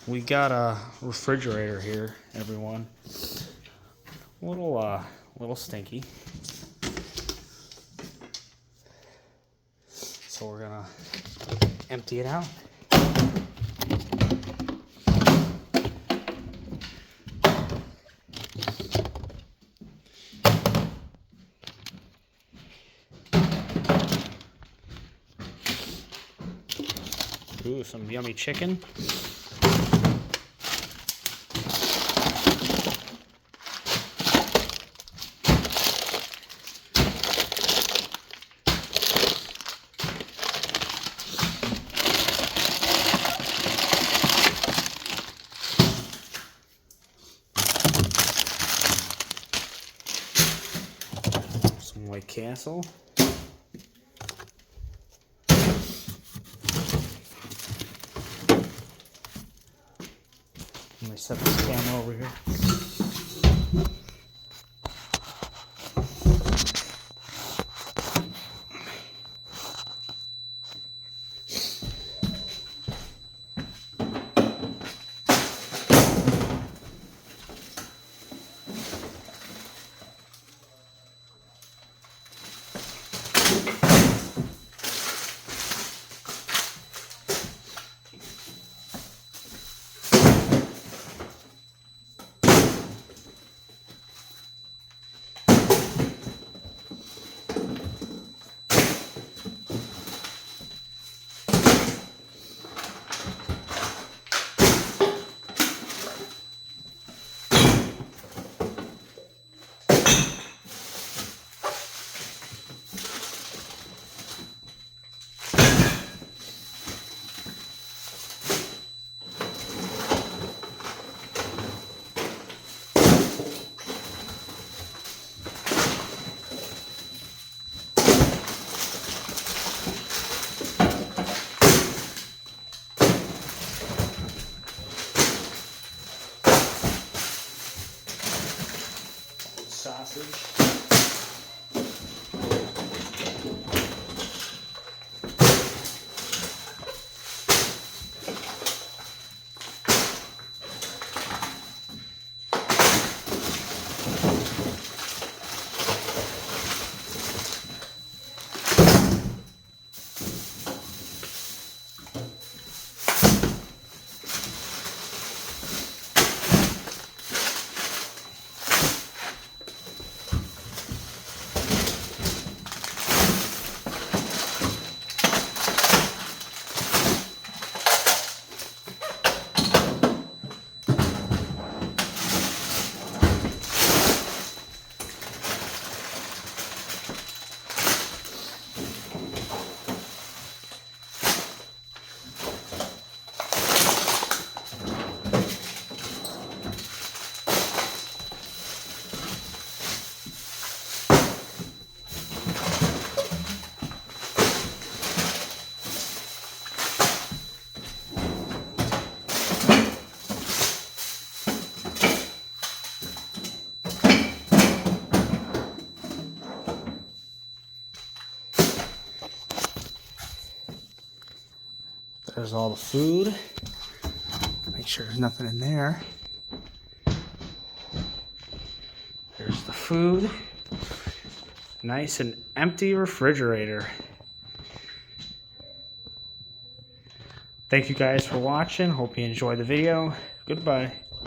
We got a refrigerator here, everyone. Little stinky. So we're gonna empty it out. Ooh, some yummy chicken. Some White Castle. Let me set this camera over here. Sausage. There's all the food. Make sure there's nothing in there. There's the food. Nice and empty refrigerator. Thank you guys for watching. Hope you enjoyed the video. Goodbye.